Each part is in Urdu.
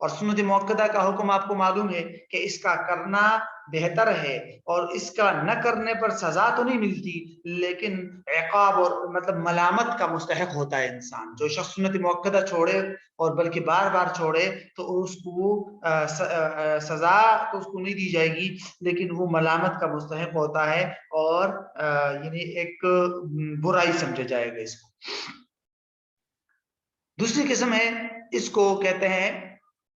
اور سنت موقدہ کا حکم آپ کو معلوم ہے کہ اس کا کرنا بہتر ہے، اور اس کا نہ کرنے پر سزا تو نہیں ملتی لیکن عقاب اور مطلب ملامت کا مستحق ہوتا ہے انسان۔ جو شخص سنت موقدہ چھوڑے اور بلکہ بار بار چھوڑے تو اس کو سزا تو اس کو نہیں دی جائے گی، لیکن وہ ملامت کا مستحق ہوتا ہے اور یعنی ایک برائی سمجھا جائے گا اس کو۔ دوسری قسم ہے، اس کو کہتے ہیں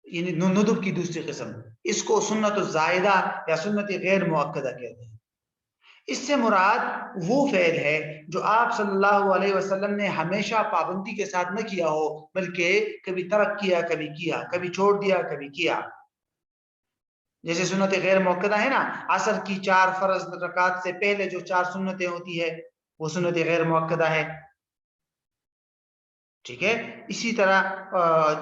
یعنی ندب کی دوسری قسم، اس کو سنت الزائدہ یا سنت غیر مؤکدہ کہتے ہیں۔ اس سے مراد وہ فعل ہے جو آپ صلی اللہ علیہ وسلم نے ہمیشہ پابندی کے ساتھ نہ کیا ہو، بلکہ کبھی ترک کیا، کبھی کیا، کبھی چھوڑ دیا، کبھی کیا۔ جیسے سنت غیر مؤکدہ ہے نا، عصر کی 4 فرض رکعات سے پہلے جو 4 سنتیں ہوتی ہے وہ سنت غیر مؤکدہ ہے، ٹھیک ہے۔ اسی طرح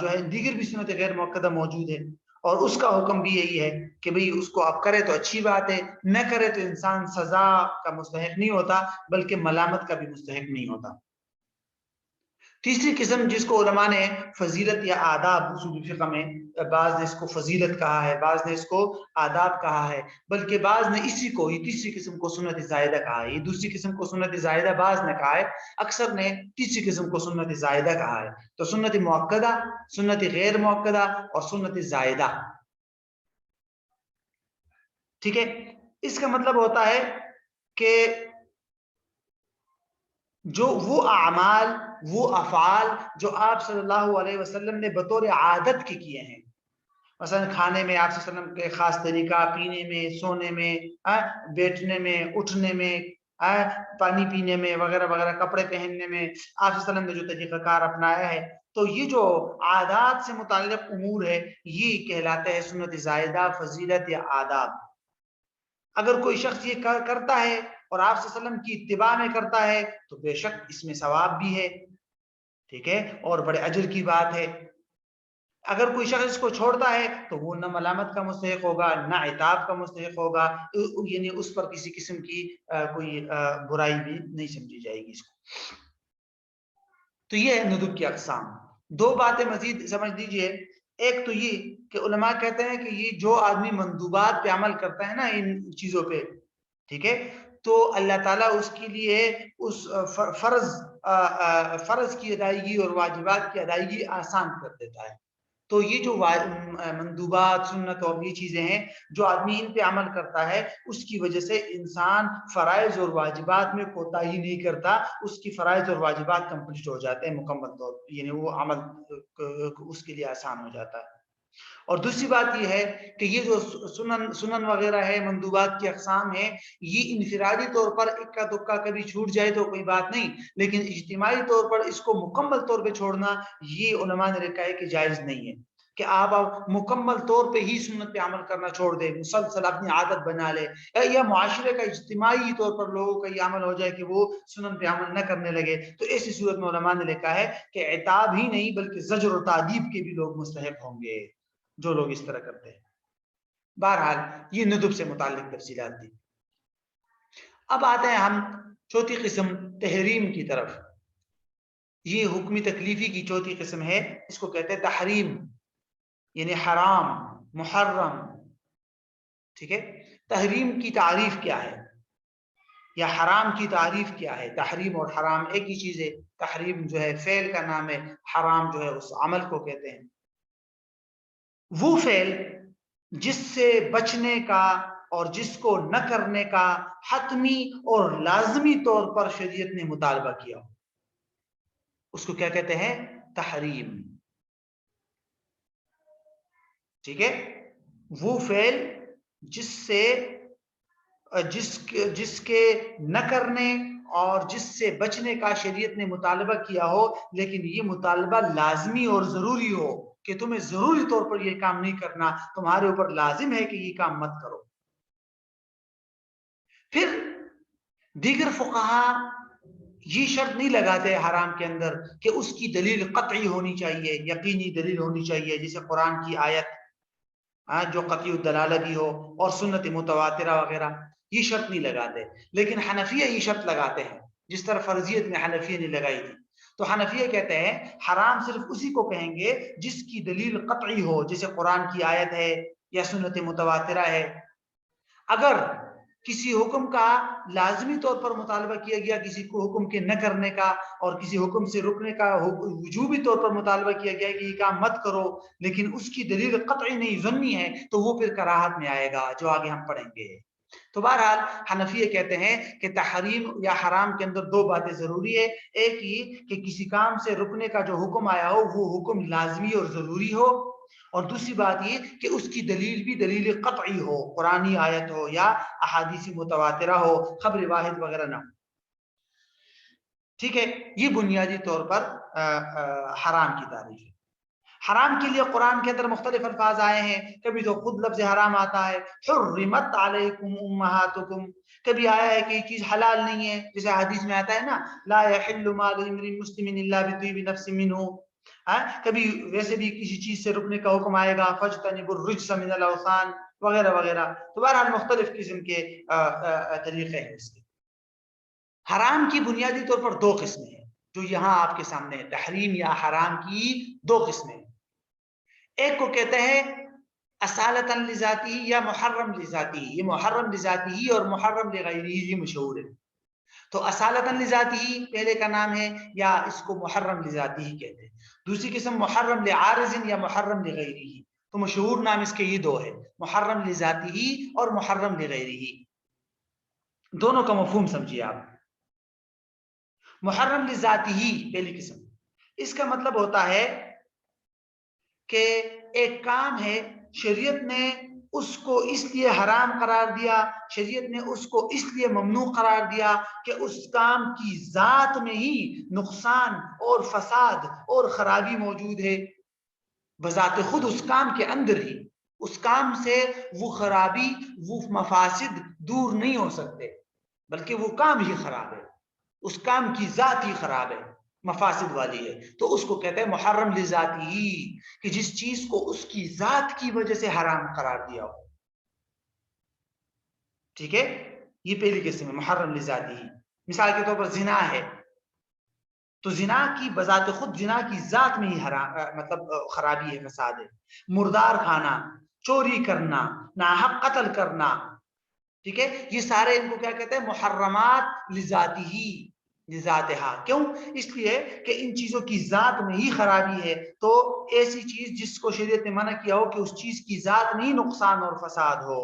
جو ہے دیگر بھی سنت غیر مؤکدہ موجود ہے، اور اس کا حکم بھی یہی ہے کہ بھئی اس کو آپ کرے تو اچھی بات ہے، نہ کرے تو انسان سزا کا مستحق نہیں ہوتا بلکہ ملامت کا بھی مستحق نہیں ہوتا۔ تیسری قسم جس کو علماء نے فضیلت یا آداب، اصول فقہ میں بعض نے اس کو فضیلت کہا ہے، بعض نے اس کو آداب کہا ہے، بلکہ بعض نے اسی کو یہ تیسری قسم کو سنت زائدہ کہا ہے۔ یہ دوسری قسم کو سنت زائدہ بعض نے کہا ہے، اکثر نے تیسری قسم کو سنت زائدہ کہا ہے۔ تو سنت مؤکدہ، سنت غیر مؤکدہ اور سنت زائدہ، ٹھیک ہے۔ اس کا مطلب ہوتا ہے کہ جو وہ اعمال، وہ افعال جو آپ صلی اللہ علیہ وسلم نے بطور عادت کے کیے ہیں، مثلا کھانے میں آپ صلی اللہ علیہ وسلم کے خاص طریقہ، پینے میں، سونے میں، بیٹھنے میں، اٹھنے میں، پانی پینے میں وغیرہ وغیرہ، کپڑے پہننے میں آپ صلی اللہ علیہ وسلم نے جو طریقہ کار اپنایا ہے، تو یہ جو عادات سے متعلق امور ہے یہ کہلاتے ہیں سنت زائدہ، فضیلت یا آداب۔ اگر کوئی شخص یہ کرتا ہے اور آپ صلی اللہ علیہ وسلم کی اتباع میں کرتا ہے تو بے شک اس میں ثواب بھی ہے، ٹھیک ہے، اور بڑے اجر کی بات ہے۔ اگر کوئی شخص اس کو چھوڑتا ہے تو وہ نہ ملامت کا مستحق ہوگا، نہ عتاب کا مستحق ہوگا، یعنی اس پر کسی قسم کی کوئی برائی بھی نہیں سمجھی جائے گی اس کو۔ تو یہ ہے ندب کی اقسام۔ 2 باتیں مزید سمجھ لیجئے۔ ایک تو یہ کہ علماء کہتے ہیں کہ یہ جو آدمی مندوبات پہ عمل کرتا ہے نا، ان چیزوں پہ، ٹھیک ہے، تو اللہ تعالیٰ اس کے لیے اس فرض کی ادائیگی اور واجبات کی ادائیگی آسان کر دیتا ہے۔ تو یہ جو مندوبات، سنت اور یہ چیزیں ہیں جو آدمی ان پہ عمل کرتا ہے، اس کی وجہ سے انسان فرائض اور واجبات میں کوتاہی نہیں کرتا، اس کی فرائض اور واجبات کمپلیٹ ہو جاتے ہیں مکمل طور پر، یعنی وہ عمل اس کے لیے آسان ہو جاتا ہے۔ اور دوسری بات یہ ہے کہ یہ جو سنن وغیرہ ہے، مندوبات کی اقسام ہیں، یہ انفرادی طور پر اکا دکا کبھی چھوٹ جائے تو کوئی بات نہیں، لیکن اجتماعی طور پر اس کو مکمل طور پہ چھوڑنا یہ علماء نے لکھا ہے کہ جائز نہیں ہے، کہ آپ مکمل طور پہ ہی سنت پہ عمل کرنا چھوڑ دیں، مسلسل اپنی عادت بنا لے، یا معاشرے کا اجتماعی طور پر لوگوں کا یہ عمل ہو جائے کہ وہ سنن پہ عمل نہ کرنے لگے، تو ایسی صورت میں علماء نے لکھا ہے کہ عتاب ہی نہیں بلکہ زجر و تعدیب کے بھی لوگ مستحق ہوں گے جو لوگ اس طرح کرتے ہیں۔ بہرحال یہ ندب سے متعلق تفصیلات تھی۔ اب آتے ہیں ہم چوتھی قسم تحریم کی طرف۔ یہ حکمی تکلیفی کی چوتھی قسم ہے، اس کو کہتے ہیں تحریم، یعنی حرام، محرم، ٹھیک ہے۔ تحریم کی تعریف کیا ہے یا حرام کی تعریف کیا ہے؟ تحریم اور حرام ایک ہی چیز ہے۔ تحریم جو ہے فعل کا نام ہے، حرام جو ہے اس عمل کو کہتے ہیں۔ وہ فعل جس سے بچنے کا اور جس کو نہ کرنے کا حتمی اور لازمی طور پر شریعت نے مطالبہ کیا ہو، اس کو کیا کہتے ہیں؟ تحریم، ٹھیک ہے۔ وہ فعل جس کے نہ کرنے اور جس سے بچنے کا شریعت نے مطالبہ کیا ہو، لیکن یہ مطالبہ لازمی اور ضروری ہو کہ تمہیں ضروری طور پر یہ کام نہیں کرنا، تمہارے اوپر لازم ہے کہ یہ کام مت کرو۔ پھر دیگر فقہا یہ شرط نہیں لگاتے حرام کے اندر کہ اس کی دلیل قطعی ہونی چاہیے، یقینی دلیل ہونی چاہیے، جیسے قرآن کی آیت جو قطعی الدلالہ بھی ہو اور سنت متواترہ وغیرہ، یہ شرط نہیں لگاتے۔ لیکن حنفیہ یہ شرط لگاتے ہیں، جس طرح فرضیت میں حنفیہ نے لگائی تھی۔ تو حنفیہ کہتے ہیں حرام صرف اسی کو کہیں گے جس کی دلیل قطعی ہو، جیسے قرآن کی آیت ہے یا سنت متواترہ ہے۔ اگر کسی حکم کا لازمی طور پر مطالبہ کیا گیا، کسی کو حکم کے نہ کرنے کا اور کسی حکم سے رکنے کا وجوبی طور پر مطالبہ کیا گیا کہ یہ کام مت کرو، لیکن اس کی دلیل قطعی نہیں، ظنی ہے، تو وہ پھر کراہت میں آئے گا، جو آگے ہم پڑھیں گے۔ تو بہرحال حنفیہ کہتے ہیں کہ تحریم یا حرام کے اندر دو باتیں ضروری ہے، ایک یہ کہ کسی کام سے رکنے کا جو حکم آیا ہو وہ حکم لازمی اور ضروری ہو، اور دوسری بات یہ کہ اس کی دلیل بھی دلیل قطعی ہو، قرآنی آیت ہو یا احادیث متواترہ ہو، خبر واحد وغیرہ نہ ہو۔ ٹھیک ہے، یہ بنیادی طور پر حرام کی تعریف ہے۔ حرام کے لیے قرآن کے اندر مختلف الفاظ آئے ہیں، کبھی تو خود لفظ حرام آتا ہے، حرمت علیکم امہاتکم، کبھی آیا ہے کہ یہ چیز حلال نہیں ہے، جیسے حدیث میں آتا ہے نا لا یحل مال امرئ مسلم الا بطیب نفس منہ، کبھی ویسے بھی کسی چیز سے رکنے کا حکم آئے گا فاجتنبوا الرجس من الاوثان وغیرہ وغیرہ۔ تو بہرحال مختلف قسم کے طریقے ہیں اس کے۔ حرام کی بنیادی طور پر دو قسمیں ہیں جو یہاں آپ کے سامنے ہے، تحریم یا حرام کی دو قسمیں ہیں۔ ایک کو کہتے ہیں اصالتاً لذاتی یا محرم لذاتی، یہ محرم لذاتی اور محرم لغیری یہ مشہور ہے۔ تو اصالتاً لذاتی پہلے کا نام ہے، یا اس کو محرم لذاتی ہی کہتے ہیں۔ دوسری قسم محرم لعارض یا محرم لغیری، تو مشہور نام اس کے یہ دو ہے، محرم لذاتی اور محرم لغیری۔ دونوں کا مفہوم سمجھیے آپ۔ محرم لذاتی پہلی قسم، اس کا مطلب ہوتا ہے کہ ایک کام ہے، شریعت نے اس کو اس لیے حرام قرار دیا، شریعت نے اس کو اس لیے ممنوع قرار دیا کہ اس کام کی ذات میں ہی نقصان اور فساد اور خرابی موجود ہے، بذات خود اس کام کے اندر ہی، اس کام سے وہ خرابی وہ مفاسد دور نہیں ہو سکتے، بلکہ وہ کام ہی خراب ہے، اس کام کی ذات ہی خراب ہے، مفاسد والی ہے، تو اس کو کہتے ہیں محرم لذاتی، کہ جس چیز کو اس کی ذات کی وجہ سے حرام قرار دیا ہو۔ ٹھیک ہے، یہ پہلی قسم ہے محرم لذاتی۔ مثال کے طور پر زنا ہے، تو زنا کی بذات خود زنا کی ذات میں ہی حرام مطلب خرابی ہے، فساد ہے۔ مردار کھانا، چوری کرنا، ناحق قتل کرنا، ٹھیک ہے، یہ سارے ان کو کیا کہتے ہیں محرمات لذاتی ہی، لذاتہا۔ کیوں؟ اس لیے کہ ان چیزوں کی ذات میں ہی خرابی ہے، تو ایسی چیز جس کو شریعت نے منع کیا ہو کہ اس چیز کی ذات میں ہی نقصان اور فساد ہو،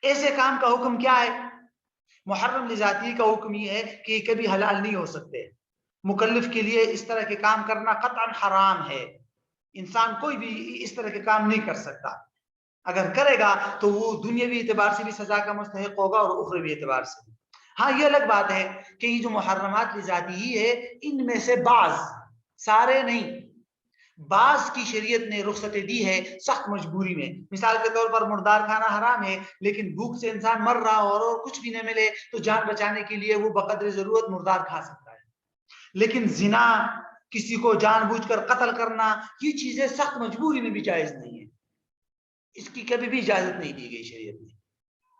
ایسے کام کا حکم کیا ہے؟ محرم لذاتی کا حکم یہ ہے کہ یہ کبھی حلال نہیں ہو سکتے، مکلف کے لیے اس طرح کے کام کرنا قطعاً حرام ہے، انسان کوئی بھی اس طرح کے کام نہیں کر سکتا، اگر کرے گا تو وہ دنیاوی اعتبار سے بھی سزا کا مستحق ہوگا اور اخروی اعتبار سے بھی۔ ہاں یہ الگ بات ہے کہ یہ جو محرمات لذاتی ہی ہے، ان میں سے بعض، سارے نہیں، بعض کی شریعت نے رخصتیں دی ہے سخت مجبوری میں۔ مثال کے طور پر مردار کھانا حرام ہے، لیکن بھوک سے انسان مر رہا ہو اور کچھ بھی نہ ملے تو جان بچانے کے لیے وہ بقدر ضرورت مردار کھا سکتا ہے۔ لیکن زنا، کسی کو جان بوجھ کر قتل کرنا، یہ چیزیں سخت مجبوری میں بھی جائز نہیں ہے، اس کی کبھی بھی اجازت نہیں دی گئی شریعت میں۔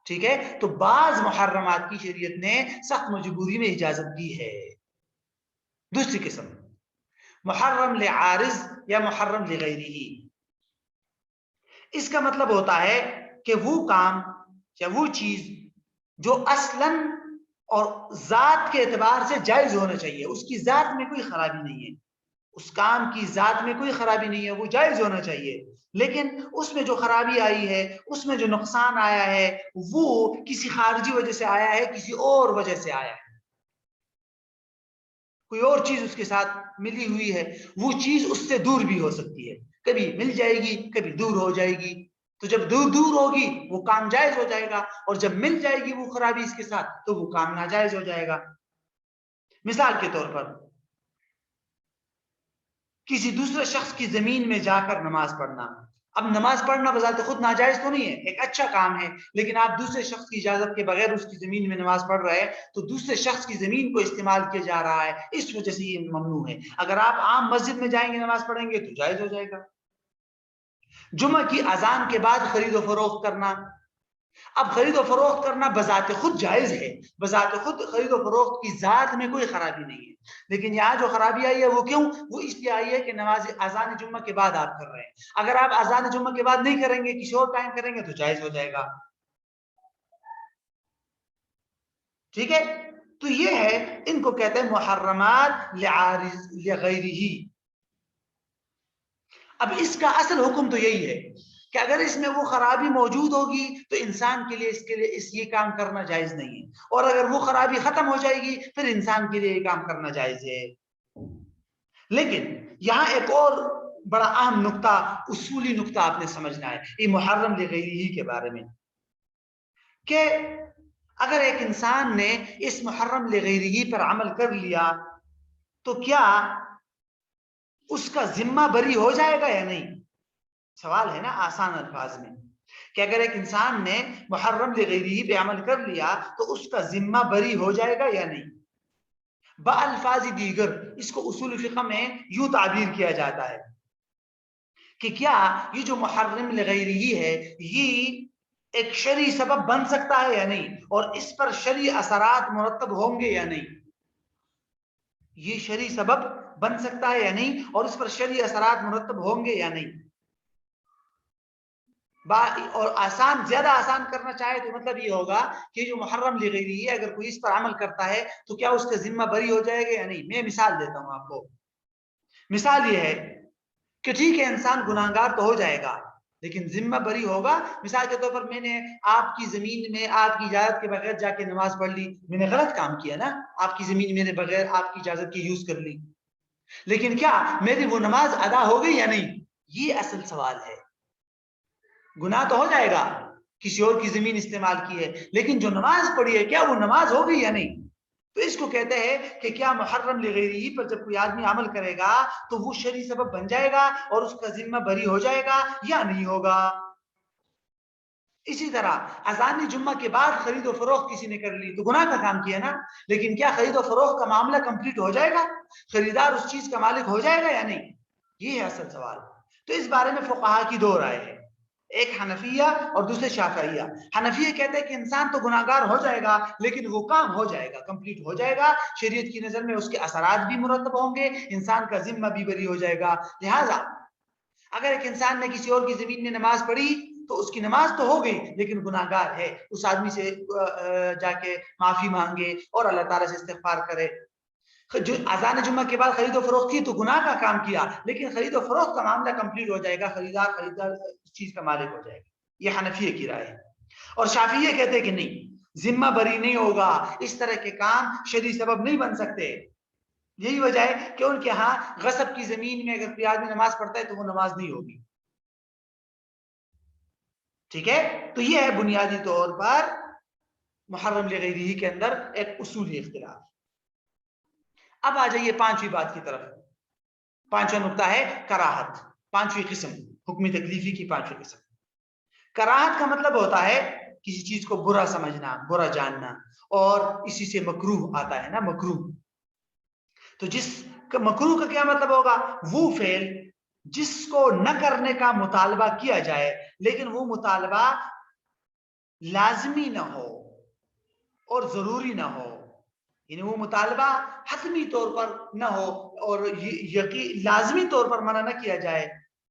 ٹھیک ہے، تو بعض محرمات کی شریعت نے سخت مجبوری میں اجازت دی ہے۔ دوسری قسم محرم لعارض یا محرم لغیرہ، اس کا مطلب ہوتا ہے کہ وہ کام یا وہ چیز جو اصلاً اور ذات کے اعتبار سے جائز ہونا چاہیے، اس کی ذات میں کوئی خرابی نہیں ہے، اس کام کی ذات میں کوئی خرابی نہیں ہے، وہ جائز ہونا چاہیے، لیکن اس میں جو خرابی آئی ہے، اس میں جو نقصان آیا ہے، وہ کسی خارجی وجہ سے آیا ہے، کسی اور وجہ سے آیا ہے، کوئی اور چیز اس کے ساتھ ملی ہوئی ہے، وہ چیز اس سے دور بھی ہو سکتی ہے، کبھی مل جائے گی کبھی دور ہو جائے گی، تو جب دور دور ہوگی وہ کام جائز ہو جائے گا، اور جب مل جائے گی وہ خرابی اس کے ساتھ تو وہ کام ناجائز ہو جائے گا۔ مثال کے طور پر کسی دوسرے شخص کی زمین میں جا کر نماز پڑھنا، اب نماز پڑھنا بذات خود ناجائز تو نہیں ہے، ایک اچھا کام ہے، لیکن آپ دوسرے شخص کی اجازت کے بغیر اس کی زمین میں نماز پڑھ رہے ہیں تو دوسرے شخص کی زمین کو استعمال کیا جا رہا ہے، اس وجہ سے یہ ممنوع ہے۔ اگر آپ عام مسجد میں جائیں گے نماز پڑھیں گے تو جائز ہو جائے گا۔ جمعہ کی اذان کے بعد خرید و فروخت کرنا، اب خرید و فروخت کرنا بذات خود جائز ہے، بذات خود خرید و فروخت کی ذات میں کوئی خرابی نہیں ہے، لیکن یہاں جو خرابی آئی ہے وہ کیوں؟ وہ اس لیے آئی ہے کہ نماز اذان جمعہ کے بعد آپ کر رہے ہیں، اگر آپ اذان جمعہ کے بعد نہیں کریں گے، کسی اور ٹائم کریں گے تو جائز ہو جائے گا، ٹھیک ہے؟ تو یہ ہے، ان کو کہتے ہیں محرمات لعارض لغیرہ۔ اب اس کا اصل حکم تو یہی ہے کہ اگر اس میں وہ خرابی موجود ہوگی تو انسان کے لیے یہ کام کرنا جائز نہیں ہے، اور اگر وہ خرابی ختم ہو جائے گی پھر انسان کے لیے یہ کام کرنا جائز ہے۔ لیکن یہاں ایک اور بڑا اہم نقطہ، اصولی نقطہ آپ نے سمجھنا ہے یہ محرم لغیرہ کے بارے میں، کہ اگر ایک انسان نے اس محرم لغیرہ پر عمل کر لیا تو کیا اس کا ذمہ بری ہو جائے گا یا نہیں؟ سوال ہے نا آسان الفاظ میں، کہ اگر ایک انسان نے محرم لغیرہ پہ عمل کر لیا تو اس کا ذمہ بری ہو جائے گا یا نہیں؟ بالفاظ دیگر اس کو اصول فقہ میں یوں تعبیر کیا جاتا ہے کہ کیا یہ جو محرم لغیرہ ہے یہ ایک شرعی سبب بن سکتا ہے یا نہیں، اور اس پر شرعی اثرات مرتب ہوں گے یا نہیں؟ یہ شرعی سبب بن سکتا ہے یا نہیں، اور اس پر شرعی اثرات مرتب ہوں گے یا نہیں؟ اور آسان، زیادہ آسان کرنا چاہے تو مطلب یہ ہوگا کہ جو محرم لغیرہ ہے اگر کوئی اس پر عمل کرتا ہے تو کیا اس کا ذمہ بری ہو جائے گا یا نہیں؟ میں مثال دیتا ہوں آپ کو۔ مثال یہ ہے کہ ٹھیک ہے انسان گناہگار تو ہو جائے گا لیکن ذمہ بری ہوگا۔ مثال کے طور پر میں نے آپ کی زمین میں آپ کی اجازت کے بغیر جا کے نماز پڑھ لی، میں نے غلط کام کیا نا، آپ کی زمین میں نے بغیر آپ کی اجازت کے یوز کر لی، لیکن کیا میری وہ نماز ادا ہو گئی یا نہیں؟ یہ اصل سوال ہے۔ گناہ تو ہو جائے گا، کسی اور کی زمین استعمال کی ہے، لیکن جو نماز پڑھی ہے کیا وہ نماز ہو گئی یا نہیں؟ تو اس کو کہتے ہیں کہ کیا محرم لغیرہ پر جب کوئی آدمی عمل کرے گا تو وہ شرعی سبب بن جائے گا اور اس کا ذمہ بری ہو جائے گا یا نہیں ہوگا؟ اسی طرح اذان جمعہ کے بعد خرید و فروخت کسی نے کر لی تو گناہ کا کام کیا نا، لیکن کیا خرید و فروخت کا معاملہ کمپلیٹ ہو جائے گا؟ خریدار اس چیز کا مالک ہو جائے گا یا نہیں؟ یہ ہے اصل سوال۔ تو اس بارے میں فقہا کی دو رائے ہیں، ایک حنفیہ اور دوسرے شافعیہ۔ حنفیہ کہتے ہیں کہ انسان تو گناہگار ہو جائے گا لیکن وہ کام ہو جائے گا، کمپلیٹ ہو جائے گا، شریعت کی نظر میں اس کے اثرات بھی مرتب ہوں گے، انسان کا ذمہ بھی بری ہو جائے گا۔ لہذا اگر ایک انسان نے کسی اور کی زمین میں نماز پڑھی تو اس کی نماز تو ہو گئی لیکن گناہگار ہے، اس آدمی سے جا کے معافی مانگے اور اللہ تعالیٰ سے استغفار کرے۔ جو اذان جمعہ کے بعد خرید و فروخت کی تو گناہ کا کام کیا لیکن خرید و فروخت کا معاملہ کمپلیٹ ہو جائے گا، خریدار اس چیز کا مالک ہو جائے گا۔ یہ حنفیہ کی رائے ہے۔ اور شافعیہ کہتے ہیں کہ نہیں، ذمہ بری نہیں ہوگا، اس طرح کے کام شرعی سبب نہیں بن سکتے۔ یہی وجہ ہے کہ ان کے ہاں غصب کی زمین میں اگر کوئی آدمی نماز پڑھتا ہے تو وہ نماز نہیں ہوگی، ٹھیک ہے؟ تو یہ ہے بنیادی طور پر محرم لغیرہ کے اندر ایک اصولی اختلاف۔ اب آ جائیے پانچویں بات کی طرف۔ پانچواں نقطہ ہے کراہت، پانچویں قسم، حکم تکلیفی کی پانچویں قسم۔ کراہت کا مطلب ہوتا ہے کسی چیز کو برا سمجھنا، برا جاننا، اور اسی سے مکروہ آتا ہے نا، مکروہ۔ تو جس مکروہ کا کیا مطلب ہوگا؟ وہ فعل جس کو نہ کرنے کا مطالبہ کیا جائے لیکن وہ مطالبہ لازمی نہ ہو اور ضروری نہ ہو، یعنی وہ مطالبہ حتمی طور پر نہ ہو اور لازمی طور پر منع نہ کیا جائے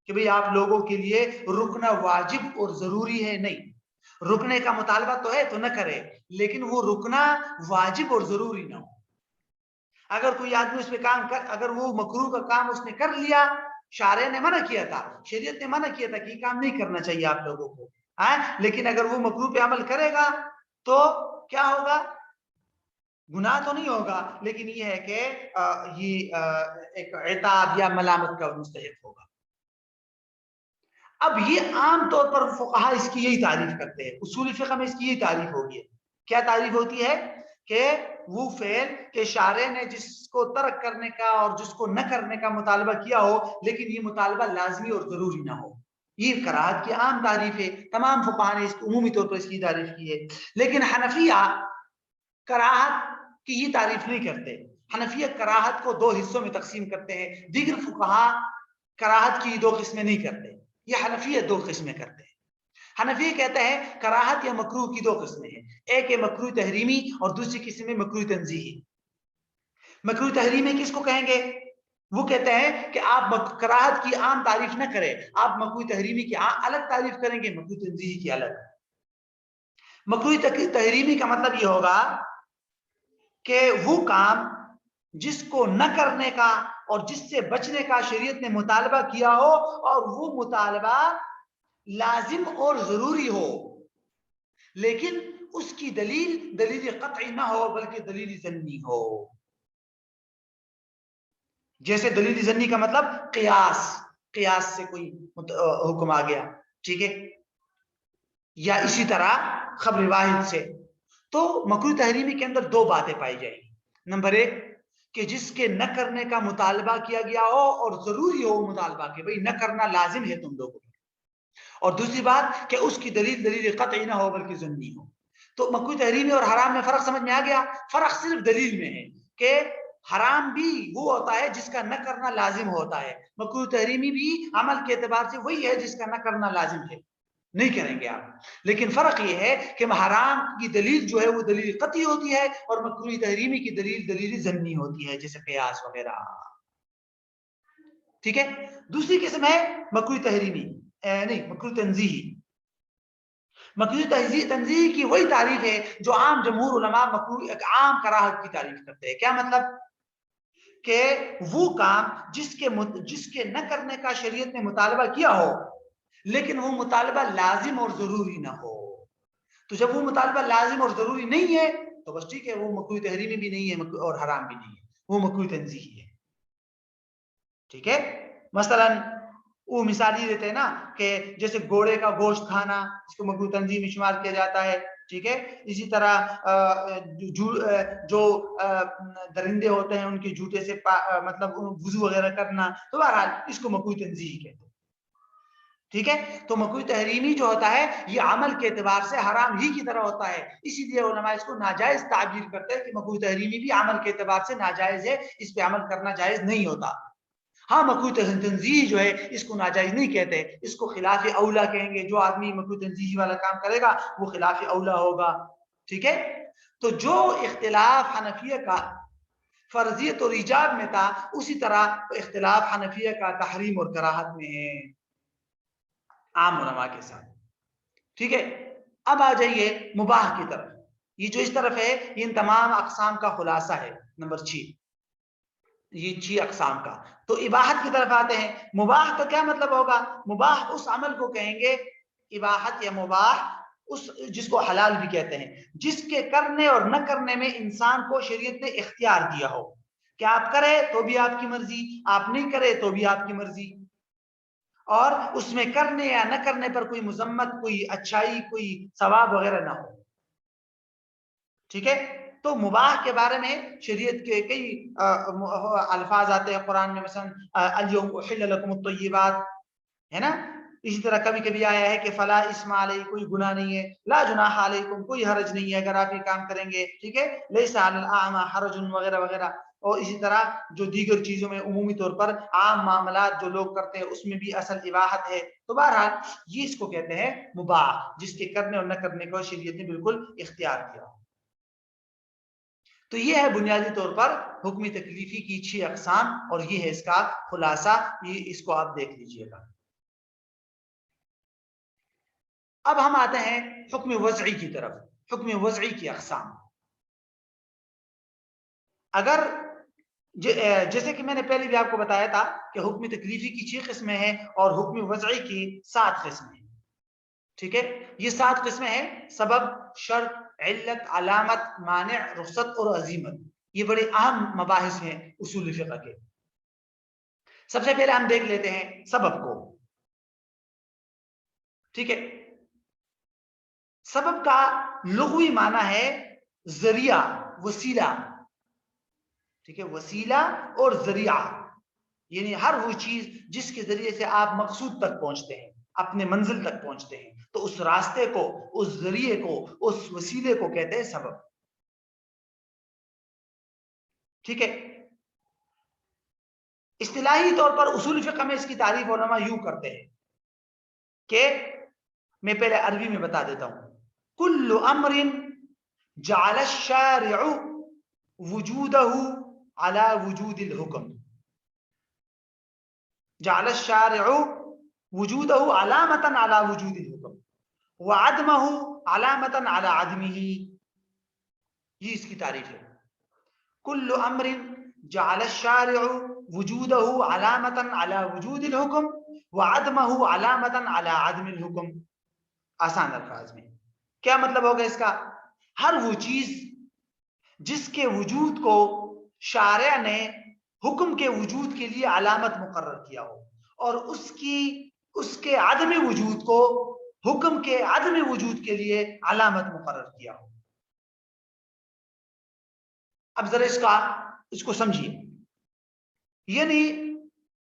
کہ بھئی آپ لوگوں کے لیے رکنا واجب اور ضروری ہے، نہیں، رکنے کا مطالبہ تو ہے تو نہ کرے لیکن وہ رکنا واجب اور ضروری نہ ہو۔ اگر کوئی آدمی اس پہ کام اگر وہ مکروہ کا کام اس نے کر لیا، شارع نے منع کیا تھا، شریعت نے منع کیا تھا کہ یہ کام نہیں کرنا چاہیے آپ لوگوں کو، لیکن اگر وہ مکروہ پہ عمل کرے گا تو کیا ہوگا؟ گناہ تو نہیں ہوگا لیکن یہ ہے کہ یہ ایک عتاب یا ملامت کا مستحق ہوگا۔ اب یہ عام طور پر فقہا اس کی یہی تعریف کرتے ہیں، اصول فقہ میں اس کی یہی تعریف ہوگی۔ کیا تعریف ہوتی ہے؟ کہ وہ فعل کہ شارع نے جس کو ترک کرنے کا اور جس کو نہ کرنے کا مطالبہ کیا ہو لیکن یہ مطالبہ لازمی اور ضروری نہ ہو، یہ کراہت کی عام تعریف ہے۔ تمام فقہا نے اس عمومی طور پر اس کی تعریف کی ہے، لیکن حنفیہ کراہت کی یہ تعریف نہیں کرتے۔ حنفیہ کراہت کو دو حصوں میں تقسیم کرتے ہیں، دیگر فقہا کراہت کی دو قسمیں نہیں کرتے، یہ حنفیہ دو قسمیں کرتے ہیں۔ حنفی کہتا ہے کراہت یا مکروہ کی دو قسمیں ہیں، ایک ہے مکروہ تحریمی اور دوسری قسم ہے مکروہ تنزیہی۔ مکروہ تحریمی کس کو کہیں گے؟ وہ کہتے ہیں کہ آپ کراہت کی عام تعریف نہ کریں، آپ مکروہ تحریمی کی الگ تعریف کریں گے، مکروہ تنزیہی کی الگ۔ مکروہ تحریمی کا مطلب یہ ہوگا کہ وہ کام جس کو نہ کرنے کا اور جس سے بچنے کا شریعت نے مطالبہ کیا ہو اور وہ مطالبہ لازم اور ضروری ہو، لیکن اس کی دلیل قطعی نہ ہو بلکہ دلیل ظنی ہو۔ جیسے دلیل ظنی کا مطلب قیاس سے کوئی حکم آ گیا، ٹھیک ہے، یا اسی طرح خبر واحد سے۔ تو مکروہ تحریمی کے اندر دو باتیں پائی جائیں گی۔ نمبر ایک کہ جس کے نہ کرنے کا مطالبہ کیا گیا ہو اور ضروری ہو مطالبہ کہ بھئی نہ کرنا لازم ہے تم لوگوں کو، اور دوسری بات کہ اس کی دلیل قطعی نہ ہو بلکہ ظنی ہو۔ تو مکروہ تحریمی اور حرام میں فرق سمجھ میں آ گیا؟ فرق صرف دلیل میں ہے کہ حرام بھی وہ ہوتا ہے جس کا نہ کرنا لازم ہوتا ہے، مکروہ تحریمی بھی عمل کے اعتبار سے وہی ہے جس کا نہ کرنا لازم ہے، نہیں کریں گے آپ۔ لیکن فرق یہ ہے کہ حرام کی دلیل جو ہے وہ دلیل قطعی ہوتی ہے اور مکروہ تحریمی کی دلیل ظنی ہوتی ہے، جیسے قیاس وغیرہ، ٹھیک ہے۔ دوسری قسم ہے مکروہ تحریمی نہیں مکروہ تنزیہی۔ مکروہ تنزیہی کی وہی تعریف ہے جو عام جمہور علماء عام کراہت کی تعریف کرتے ہیں۔ کیا مطلب؟ کہ وہ کام جس کے نہ کرنے کا شریعت نے مطالبہ کیا ہو لیکن وہ مطالبہ لازم اور ضروری نہ ہو۔ تو جب وہ مطالبہ لازم اور ضروری نہیں ہے تو بس ٹھیک ہے، وہ مکروہ تحریمی بھی نہیں ہے اور حرام بھی نہیں ہے، وہ مکروہ تنزیہی ہے، ٹھیک ہے۔ مثلا وہ مثال یہ دیتے ہیں نا کہ جیسے گھوڑے کا گوشت کھانا اس کو مکروہ تنزیہی میں شمار کیا جاتا ہے، ٹھیک ہے۔ اسی طرح جو درندے ہوتے ہیں ان کے جوتے سے مطلب وضو وغیرہ کرنا، تو بہرحال اس کو مکروہ تنزیہی کہتے ہیں، ٹھیک ہے۔ تو مکروہ تحریمی جو ہوتا ہے یہ عمل کے اعتبار سے حرام ہی کی طرح ہوتا ہے، اسی لیے علماء اس کو ناجائز تعبیر کرتے ہیں کہ مکروہ تحریمی بھی عمل کے اعتبار سے ناجائز ہے، اس پہ عمل کرنا جائز نہیں ہوتا۔ ہاں مکروہ تنزیہی جو ہے اس کو ناجائز نہیں کہتے، اس کو خلاف اولا کہیں گے، جو آدمی مکروہ تنزیہی والا کام کرے گا وہ خلاف اولا ہوگا، ٹھیک ہے۔ تو جو اختلاف حنفیہ کا فرضیت اور ایجاب میں تھا اسی طرح اختلاف حنفیہ کا تحریم اور کراہت میں ہے عام علماء کے ساتھ، ٹھیک ہے۔ اب آ جائیے مباح کی طرف، یہ جو اس طرف ہے یہ ان تمام اقسام کا خلاصہ ہے، نمبر 6، یہ 6 اقسام کا۔ تو اباحت کی طرف آتے ہیں۔ مباح کا کیا مطلب ہوگا؟ مباح اس عمل کو کہیں گے، اباحت یا مباح اس جس کو حلال بھی کہتے ہیں، جس کے کرنے اور نہ کرنے میں انسان کو شریعت نے اختیار دیا ہو کہ آپ کرے تو بھی آپ کی مرضی، آپ نہیں کرے تو بھی آپ کی مرضی، اور اس میں کرنے یا نہ کرنے پر کوئی مذمت، کوئی اچھائی، کوئی ثواب وغیرہ نہ ہو، ٹھیک ہے۔ تو مباح کے بارے میں شریعت کے کئی الفاظ آتے ہیں قرآن میں، مثلا الیوم احل لکم الطیبات، ہے نا۔ اسی طرح کبھی کبھی آیا ہے کہ فلا اسم علیہ، کوئی گناہ نہیں ہے، لا جناح علیکم، کوئی حرج نہیں ہے اگر آپ یہ کام کریں گے، ٹھیک ہے، لیس علی الاعمى حرج وغیرہ وغیرہ۔ اور اسی طرح جو دیگر چیزوں میں عمومی طور پر عام معاملات جو لوگ کرتے ہیں اس میں بھی اصل اباحت ہے۔ تو بہرحال یہ اس کو کہتے ہیں مباح، جس کے کرنے اور نہ کرنے کو شریعت نے بالکل اختیار کیا۔ تو یہ ہے بنیادی طور پر حکم تکلیفی کی 6 اقسام، اور یہ ہے اس کا خلاصہ، یہ اس کو آپ دیکھ لیجئے گا۔ اب ہم آتے ہیں حکم وضعی کی طرف، حکم وضعی کی اقسام۔ اگر جیسے کہ میں نے پہلے بھی آپ کو بتایا تھا کہ حکم تکلیفی کی 6 قسمیں ہیں اور حکم وضعی کی 7 قسمیں ہیں، ٹھیک ہے۔ یہ 7 قسمیں ہیں: سبب، شرط، علت، علامت، مانع، رخصت اور عزیمت۔ یہ بڑے اہم مباحث ہیں اصول فقہ کے۔ سب سے پہلے ہم دیکھ لیتے ہیں سبب کو، ٹھیک ہے۔ سبب کا لغوی معنی ہے ذریعہ، وسیلہ، ٹھیک ہے، وسیلہ اور ذریعہ، یعنی ہر وہ چیز جس کے ذریعے سے آپ مقصود تک پہنچتے ہیں، اپنے منزل تک پہنچتے ہیں، تو اس راستے کو، اس ذریعے کو، اس وسیلے کو کہتے ہیں سبب، ٹھیک ہے۔ اصطلاحی طور پر اصول فقہ میں اس کی تعریف علماء یوں کرتے ہیں کہ میں پہلے عربی میں بتا دیتا ہوں. کل امر جعل الشارع وجوده على وجود الحکم. جعل الشارع وجوده علامة على وجود الحکم وعدمه علامة على عدمه. یہ اس کی تعریف ہے. کل امر جعل الشارع وجوده علامة على وجود الحکم وعدمه علامة على عدم الحکم. آسان الفاظ میں کیا مطلب ہوگا اس کا؟ ہر وہ چیز جس کے وجود کو شارع نے حکم کے وجود کے لیے علامت مقرر کیا ہو اور اس کے عدم وجود کو حکم کے عدم وجود کے لیے علامت مقرر کیا ہو. اب ذرا اس کو سمجھیے. یعنی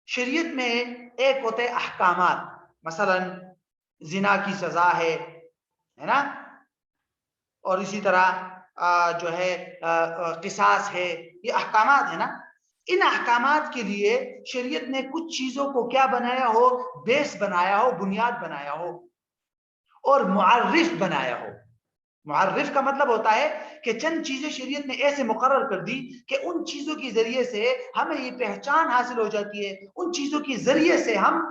شریعت میں ایک ہوتے احکامات، مثلا زنا کی سزا ہے نا، اور اسی طرح جو ہے قصاص ہے، یہ احکامات ہے نا. ان احکامات کے لیے شریعت نے کچھ چیزوں کو کیا بنایا ہو؟ بیس بنایا ہو، بنیاد بنایا ہو اور معرف بنایا ہو. معرف کا مطلب ہوتا ہے کہ چند چیزیں شریعت نے ایسے مقرر کر دی کہ ان چیزوں کے ذریعے سے ہمیں یہ پہچان حاصل ہو جاتی ہے، ان چیزوں کے ذریعے سے ہم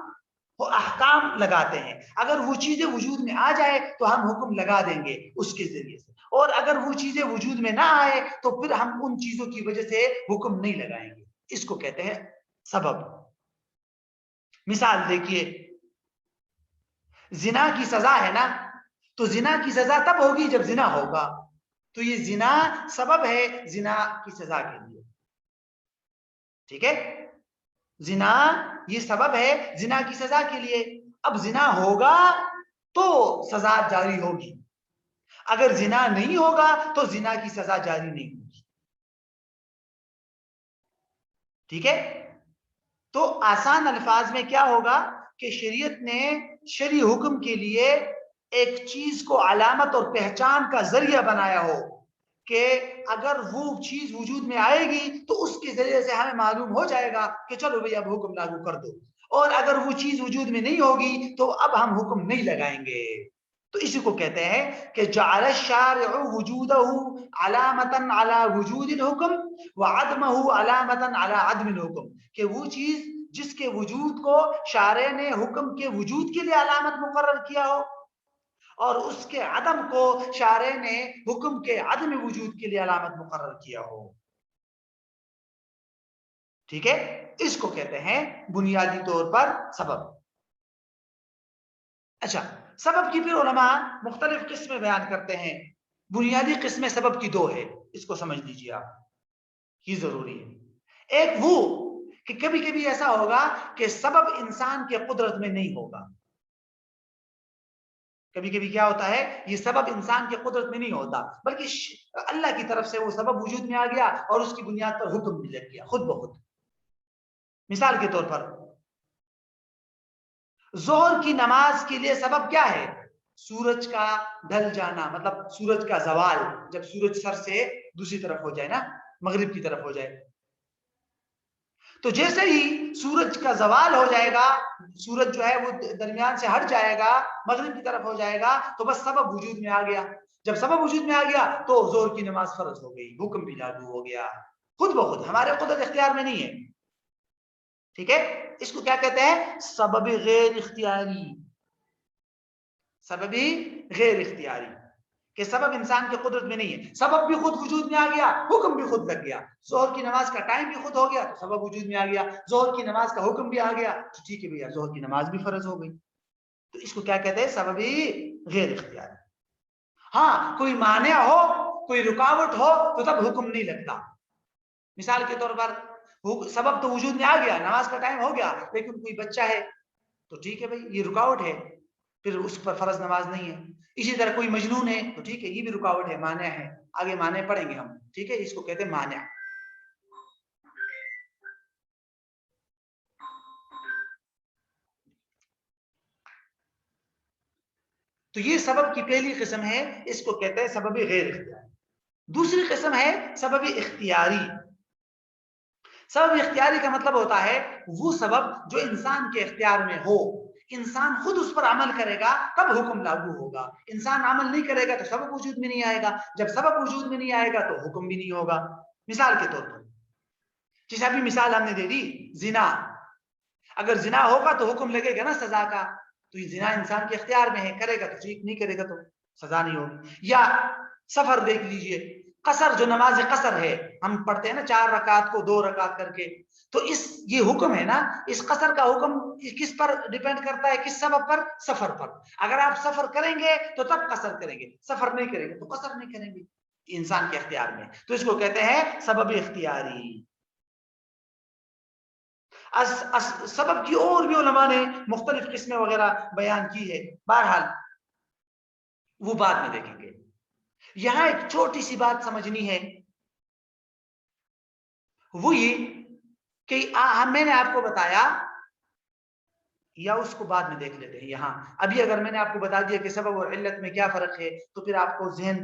وہ احکام لگاتے ہیں. اگر وہ چیزیں وجود میں آ جائے تو ہم حکم لگا دیں گے اس کے ذریعے سے، اور اگر وہ چیزیں وجود میں نہ آئے تو پھر ہم ان چیزوں کی وجہ سے حکم نہیں لگائیں گے. اس کو کہتے ہیں سبب. مثال دیکھیے، زنا کی سزا ہے نا، تو زنا کی سزا تب ہوگی جب زنا ہوگا، تو یہ زنا سبب ہے زنا کی سزا کے لیے. ٹھیک ہے، زنا یہ سبب ہے زنا کی سزا کے لیے. اب زنا ہوگا تو سزا جاری ہوگی، اگر زنا نہیں ہوگا تو زنا کی سزا جاری نہیں ہوگی. ٹھیک ہے، تو آسان الفاظ میں کیا ہوگا کہ شریعت نے شرعی حکم کے لیے ایک چیز کو علامت اور پہچان کا ذریعہ بنایا ہو کہ اگر وہ چیز وجود میں آئے گی تو اس کے ذریعے سے ہمیں معلوم ہو جائے گا کہ چلو بھئی اب حکم لاگو کر دو، اور اگر وہ چیز وجود میں نہیں ہوگی تو اب ہم حکم نہیں لگائیں گے. تو اسی کو کہتے ہیں کہ جعل الشارع وجوده علامة على وجود الحکم وعدمه علامة على عدم الحکم، کہ وہ چیز جس کے وجود کو شارع نے حکم کے وجود کے لیے علامت مقرر کیا ہو اور اس کے عدم کو شارع نے حکم کے عدم وجود کے لیے علامت مقرر کیا ہو. ٹھیک ہے، اس کو کہتے ہیں بنیادی طور پر سبب. اچھا، سبب کی پھر علماء مختلف قسمیں بیان کرتے ہیں. بنیادی قسمیں سبب کی دو ہے، اس کو سمجھ لیجیے آپ، یہ ضروری ہے. ایک وہ کہ کبھی کبھی ایسا ہوگا کہ سبب انسان کے قدرت میں نہیں ہوگا. کبھی کبھی کیا ہوتا ہے، یہ سبب انسان کے قدرت میں نہیں ہوتا بلکہ اللہ کی طرف سے وہ سبب وجود میں آ گیا اور اس کی بنیاد پر حکم بھی لگ گیا خود بخود. مثال کے طور پر ظہر کی نماز کے لیے سبب کیا ہے؟ سورج کا ڈھل جانا، مطلب سورج کا زوال، جب سورج سر سے دوسری طرف ہو جائے نا، مغرب کی طرف ہو جائے. تو جیسے ہی سورج کا زوال ہو جائے گا، سورج جو ہے وہ درمیان سے ہٹ جائے گا، مغرب کی طرف ہو جائے گا، تو بس سبب وجود میں آ گیا. جب سبب وجود میں آ گیا تو ظہر کی نماز فرض ہو گئی، حکم بھی لاگو ہو گیا خود بخود، ہمارے قدرت اختیار میں نہیں ہے. ٹھیک ہے، اس کو کیا کہتے ہیں؟ سبب غیر اختیاری. سبب غیر اختیاری کہ سبب انسان کے قدرت میں نہیں ہے، سبب بھی خود وجود میں آ گیا، حکم بھی خود لگ گیا. ظہر کی نماز کا ٹائم بھی خود ہو گیا تو سبب وجود میں آ گیا، ظہر کی نماز کا حکم بھی آ گیا تو ٹھیک ہے بھیا ظہر کی نماز بھی فرض ہو گئی. تو اس کو کیا کہتے ہیں؟ سبب غیر اختیاری. ہاں، کوئی مانع ہو، کوئی رکاوٹ ہو تو تب حکم نہیں لگتا. مثال کے طور پر سبب تو وجود میں آ گیا، نماز کا ٹائم ہو گیا، لیکن کوئی بچہ ہے تو ٹھیک ہے بھائی یہ رکاوٹ ہے، پھر اس پر فرض نماز نہیں ہے. اسی طرح کوئی مجنون ہے تو ٹھیک ہے یہ بھی رکاوٹ ہے، مانع ہے، آگے مانع پڑھیں گے ہم. ٹھیک ہے، اس کو کہتے ہیں مانع. تو یہ سبب کی پہلی قسم ہے، اس کو کہتے ہیں سبب غیر اختیاری. دوسری قسم ہے سبب اختیاری. سبب اختیاری کا مطلب ہوتا ہے وہ سبب جو انسان کے اختیار میں ہو. انسان خود اس پر عمل کرے گا تب حکم لاگو ہوگا. انسان عمل نہیں کرے گا تو سبب وجود میں نہیں آئے گا. جب سبب وجود میں نہیں آئے گا تو حکم بھی نہیں ہوگا. مثال کے طور پر جیسے ابھی مثال ہم نے دے دی زنا. اگر زنا ہوگا تو حکم لگے گا نا سزا کا. تو یہ زنا انسان کے اختیار میں ہے, کرے گا تو ٹھیک, نہیں کرے گا تو سزا نہیں ہوگی. یا سفر دیکھ لیجئے, قصر جو نماز قصر ہے ہم پڑھتے ہیں نا 4 رکعت کو 2 رکعت کر کے, تو یہ حکم ہے نا, اس قصر کا حکم کس پر ڈیپینڈ کرتا ہے, کس سبب پر, سفر پر. اگر آپ سفر کریں گے تو تب قصر کریں گے, سفر نہیں کریں گے تو قصر نہیں کریں گے. انسان کے اختیار میں, تو اس کو کہتے ہیں سبب اختیاری. سبب کی اور بھی علماء نے مختلف قسمیں وغیرہ بیان کی ہے, بہرحال وہ بعد میں دیکھیں گے. یہاں ایک چھوٹی سی بات سمجھنی ہے, وہ یہ کہ میں نے آپ کو بتایا, یا اس کو بعد میں دیکھ لیتے ہیں. یہاں ابھی اگر میں نے آپ کو بتا دیا کہ سبب اور علت میں کیا فرق ہے تو پھر آپ کو ذہن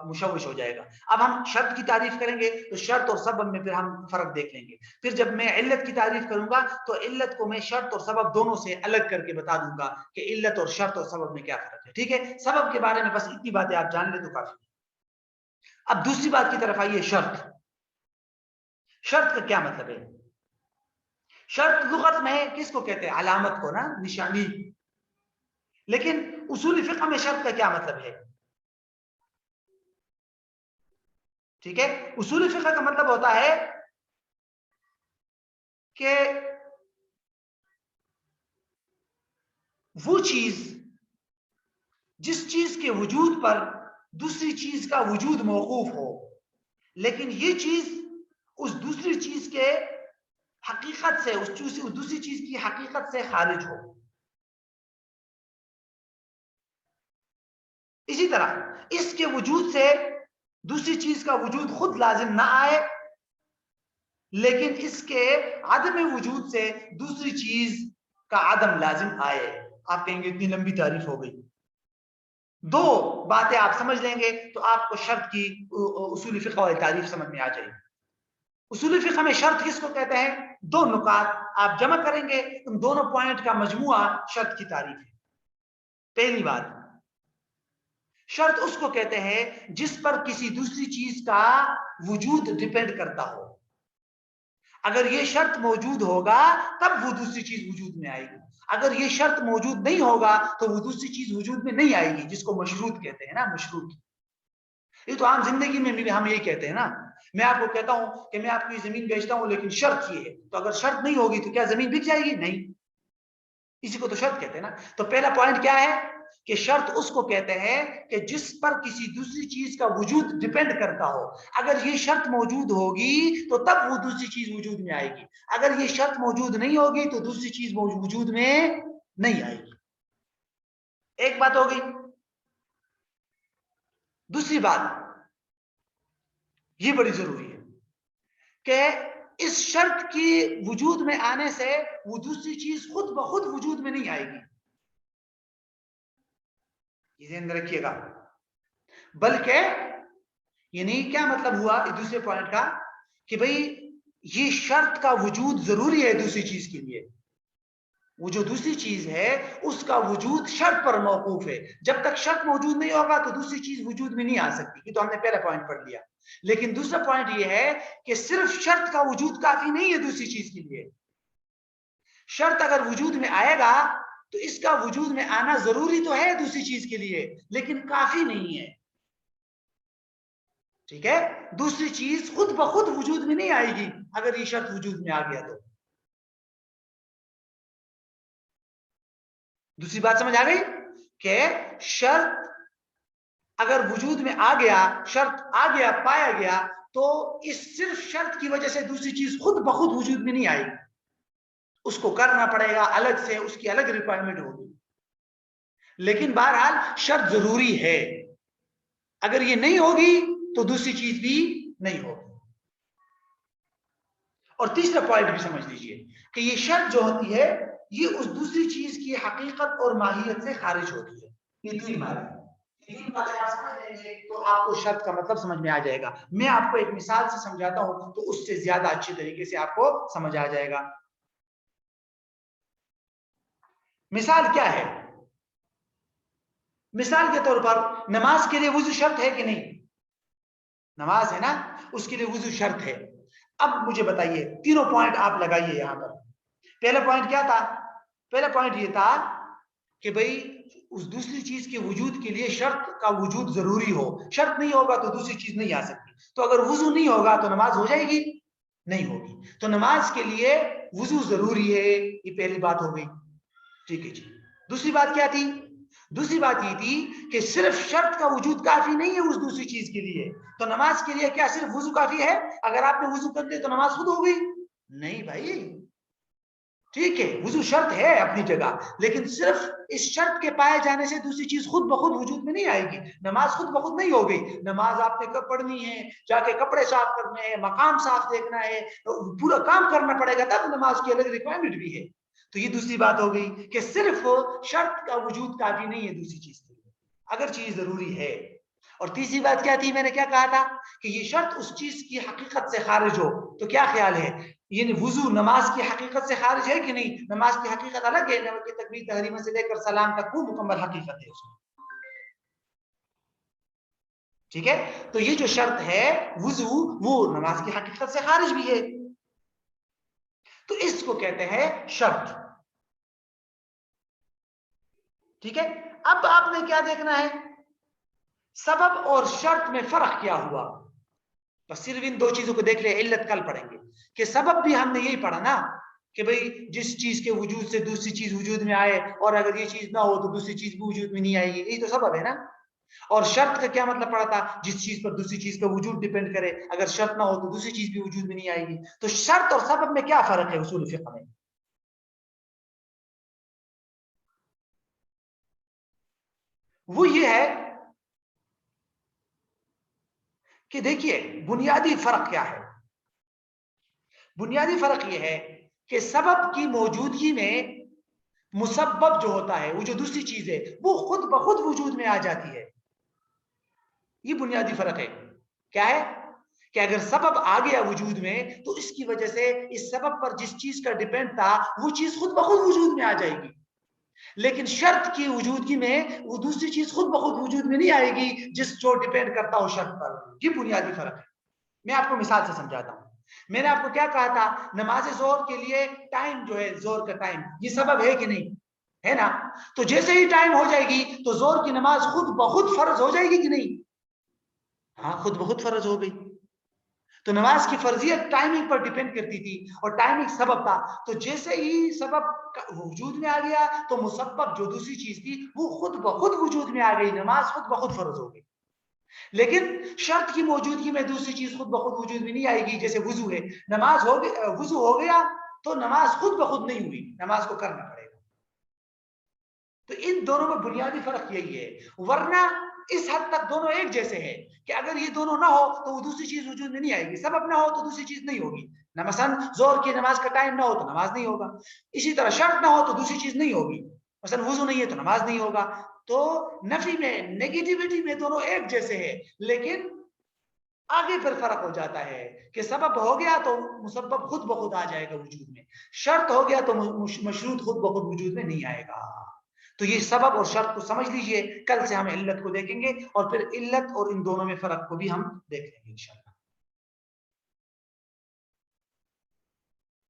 مشوش ہو جائے گا. اب ہم شرط کی تعریف کریں گے تو شرط اور سبب میں پھر ہم فرق دیکھ لیں گے. پھر جب میں علت کی تعریف کروں گا تو علت کو میں شرط اور سبب دونوں سے الگ کر کے بتا دوں گا کہ علت اور شرط اور سبب میں کیا فرق ہے. ٹھیک ہے, سبب کے بارے میں بس اتنی باتیں آپ جان لیں تو کافی. اب دوسری بات کی طرف آئیے, شرط. شرط کا کیا مطلب ہے؟ شرط لغت میں کس کو کہتے ہیں, علامت کو نا, نشانی. لیکن اصول فقہ میں شرط کا کیا مطلب ہے؟ ٹھیک ہے, اصول فقہ کا مطلب ہوتا ہے کہ وہ چیز جس چیز کے وجود پر دوسری چیز کا وجود موقوف ہو, لیکن یہ چیز اس دوسری چیز کے حقیقت سے, اس دوسری چیز کی حقیقت سے خارج ہو. اسی طرح اس کے وجود سے دوسری چیز کا وجود خود لازم نہ آئے, لیکن اس کے عدم وجود سے دوسری چیز کا عدم لازم آئے. آپ کہیں گے اتنی لمبی تعریف ہو گئی. 2 باتیں آپ سمجھ لیں گے تو آپ کو شرط کی اصول فقہ والی تعریف سمجھ میں آ جائے گی. اصول فقہ میں شرط کس کو کہتے ہیں؟ 2 نکات آپ جمع کریں گے, ان دونوں پوائنٹ کا مجموعہ شرط کی تعریف ہے. پہلی بات, شرط اس کو کہتے ہیں جس پر کسی دوسری چیز کا وجود ڈیپینڈ کرتا ہو. اگر یہ شرط موجود ہوگا تب وہ دوسری چیز وجود میں آئے گی. اگر یہ شرط موجود نہیں ہوگا تو وہ دوسری چیز وجود میں نہیں آئے گی, جس کو مشروط کہتے ہیں نا, مشروط. یہ تو عام زندگی میں بھی ہم یہی کہتے ہیں نا. میں آپ کو کہتا ہوں کہ میں آپ کو یہ زمین بیچتا ہوں لیکن شرط یہ ہے, تو اگر شرط نہیں ہوگی تو کیا زمین بک جائے گی؟ نہیں. اسی کو تو شرط کہتے ہیں نا. تو پہلا پوائنٹ کیا ہے کہ شرط اس کو کہتے ہیں کہ جس پر کسی دوسری چیز کا وجود ڈیپینڈ کرتا ہو. اگر یہ شرط موجود ہوگی تو تب وہ دوسری چیز وجود میں آئے گی. اگر یہ شرط موجود نہیں ہوگی تو دوسری چیز وجود میں نہیں آئے گی. ایک بات ہو گئی. دوسری بات یہ بڑی ضروری ہے کہ اس شرط کی وجود میں آنے سے وہ دوسری چیز خود بخود وجود میں نہیں آئے گی. یہ ذہن میں رکھیے گا. بلکہ یعنی کیا مطلب ہوا دوسرے پوائنٹ کا کہ بھئی یہ شرط کا وجود ضروری ہے دوسری چیز کے لیے. وہ جو دوسری چیز ہے اس کا وجود شرط پر موقوف ہے. جب تک شرط موجود نہیں ہوگا تو دوسری چیز وجود میں نہیں آ سکتی. یہ تو ہم نے پہلا پوائنٹ پڑھ لیا. لیکن دوسرا پوائنٹ یہ ہے کہ صرف شرط کا وجود کافی نہیں ہے دوسری چیز کے لیے. شرط اگر وجود میں آئے گا تو اس کا وجود میں آنا ضروری تو ہے دوسری چیز کے لیے, لیکن کافی نہیں ہے. ٹھیک ہے, دوسری چیز خود بخود وجود میں نہیں آئے گی اگر یہ شرط وجود میں آ گیا تو. دوسری بات سمجھ آ گئی کہ شرط اگر وجود میں آ گیا, شرط آ گیا, پایا گیا, تو اس صرف شرط کی وجہ سے دوسری چیز خود بخود وجود میں نہیں آئے گی. اس کو کرنا پڑے گا الگ سے, اس کی الگ ریکوائرمنٹ ہوگی. لیکن بہرحال شرط ضروری ہے. اگر یہ نہیں ہوگی تو دوسری چیز بھی نہیں ہوگی. اور تیسرا پوائنٹ بھی سمجھ لیجئے کہ یہ شرط جو ہوتی ہے یہ اس دوسری چیز کی حقیقت اور ماہیت سے خارج ہوتی ہے. یہ تین باتیں تو آپ کو شرط کا مطلب سمجھ میں آ جائے گا. میں آپ کو ایک مثال سے سمجھاتا ہوں تو اس سے زیادہ اچھی طریقے سے آپ کو سمجھ آ جائے گا. مثال کیا ہے؟ مثال کے طور پر نماز کے لیے وضو شرط ہے کہ نہیں؟ نماز ہے نا، اس کے لیے وضو شرط ہے. اب مجھے بتائیے تینوں پوائنٹ آپ لگائیے یہاں پر. پہلا پوائنٹ کیا تھا؟ پہلا پوائنٹ یہ تھا کہ بھئی اس دوسری چیز کے وجود کے لیے شرط کا وجود ضروری ہو. شرط نہیں ہوگا تو دوسری چیز نہیں آ سکتی. تو اگر وضو نہیں ہوگا تو نماز ہو جائے گی؟ نہیں ہوگی. تو نماز کے لیے وضو ضروری ہے، یہ پہلی بات ہو گئی. ٹھیک ہے جی. دوسری بات کیا تھی؟ دوسری بات یہ تھی کہ صرف شرط کا وجود کافی نہیں ہے اس دوسری چیز کے لیے. تو نماز کے لیے کیا صرف وضو کافی ہے؟ اگر آپ نے وضو کر دیا تو نماز خود ہو گئی؟ نہیں بھائی. ٹھیک ہے، وضو شرط ہے اپنی جگہ، لیکن صرف اس شرط کے پائے جانے سے دوسری چیز خود بخود وجود میں نہیں آئے گی. نماز خود بخود نہیں ہو گئی. نماز آپ نے کب پڑھنی ہے، جا کے کپڑے صاف کرنے ہیں، مقام صاف دیکھنا ہے، پورا کام کرنا پڑے گا، تب نماز کی الگ ریکوائرمنٹ بھی ہے. تو یہ دوسری بات ہو گئی کہ صرف شرط کا وجود کافی نہیں ہے دوسری چیز کے لیے، اگر چیز ضروری ہے. اور تیسری بات کیا تھی؟ میں نے کیا کہا تھا کہ یہ شرط اس چیز کی حقیقت سے خارج ہو. تو کیا خیال ہے، یعنی وضو نماز کی حقیقت سے خارج ہے کہ نہیں؟ نماز کی حقیقت الگ ہے، نماز کی تکبیر تحریمہ سے لے کر سلام تک وہ مکمل حقیقت ہے اس میں. ٹھیک ہے. تو یہ جو شرط ہے وضو، وہ نماز کی حقیقت سے خارج بھی ہے. تو اس کو کہتے ہیں شرط. ٹھیک ہے. اب آپ نے کیا دیکھنا ہے؟ سبب اور شرط میں فرق کیا ہوا. بس صرف ان دو چیزوں کو دیکھ لیں. علت کل پڑھیں گے کہ سبب بھی ہم نے یہی پڑھا نا کہ بھئی جس چیز کے وجود سے دوسری چیز وجود میں آئے، اور اگر یہ چیز نہ ہو تو دوسری چیز بھی وجود میں نہیں آئے گی. یہی تو سبب ہے نا. اور شرط کا کیا مطلب پڑا تھا؟ جس چیز پر دوسری چیز کا وجود ڈیپینڈ کرے، اگر شرط نہ ہو تو دوسری چیز بھی وجود میں نہیں آئے گی. تو شرط اور سبب میں کیا فرق ہے اصول فقہ میں؟ وہ یہ ہے کہ دیکھیے بنیادی فرق کیا ہے. بنیادی فرق یہ ہے کہ سبب کی موجودگی میں مسبب جو ہوتا ہے، وہ جو دوسری چیز ہے، وہ خود بخود وجود میں آ جاتی ہے. یہ بنیادی فرق ہے. کیا ہے؟ کہ اگر سبب آ گیا وجود میں تو اس کی وجہ سے اس سبب پر جس چیز کا ڈیپینڈ تھا وہ چیز خود بخود وجود میں آ جائے گی. لیکن شرط کی وجودگی میں وہ دوسری چیز خود بخود وجود میں نہیں آئے گی جو ڈیپینڈ کرتا ہو شرط پر. یہ بنیادی فرق ہے. میں آپ کو مثال سے سمجھاتا ہوں. میں نے آپ کو کیا کہا تھا؟ نماز ظہر کے لیے ٹائم جو ہے، ظہر کا ٹائم، یہ سبب ہے کہ نہیں؟ ہے نا. تو جیسے ہی ٹائم ہو جائے گی تو ظہر کی نماز خود بخود فرض ہو جائے گی کہ نہیں؟ ہاں، خود بخود فرض ہو گئی. تو نماز کی فرضیت ٹائمنگ پر ڈیپینڈ کرتی تھی، اور ٹائمنگ سبب تھا. تو جیسے ہی سبب وجود میں آ گیا تو مسبب جو دوسری چیز تھی وہ خود بخود وجود میں آ گئی، نماز خود بخود فرض ہو گئی. لیکن شرط کی موجودگی میں دوسری چیز خود بخود وجود میں نہیں آئے گی. جیسے وضو ہے، نماز ہو گئی، وضو ہو گیا تو نماز خود بخود نہیں ہوئی، نماز کو کرنا پڑے گا. تو ان دونوں میں بنیادی فرق یہی ہے. ورنہ اس حد تک دونوں ایک جیسے ہیں کہ اگر یہ دونوں نہ ہو تو وہ دوسری چیز وجود میں نہیں آئے گی. سبب نہ ہو تو دوسری چیز نہیں ہوگی. مثلا ظہر کی نماز کا ٹائم نہ ہو تو نماز نہیں ہوگا. اسی طرح شرط نہ ہو تو دوسری چیز نہیں ہوگی. مثلا وضو نہیں ہے تو نماز نہیں ہوگا. تو نفی میں، نیگیٹیوٹی میں دونوں ایک جیسے ہیں، لیکن آگے پھر فرق ہو جاتا ہے کہ سبب ہو گیا تو مسبب خود بخود آ جائے گا وجود میں، شرط ہو گیا تو مشروط خود بخود وجود میں نہیں آئے گا. تو یہ سبب اور شرط کو سمجھ لیجئے. کل سے ہم علت کو دیکھیں گے اور پھر علت اور ان دونوں میں فرق کو بھی ہم دیکھ لیں گے انشاءاللہ.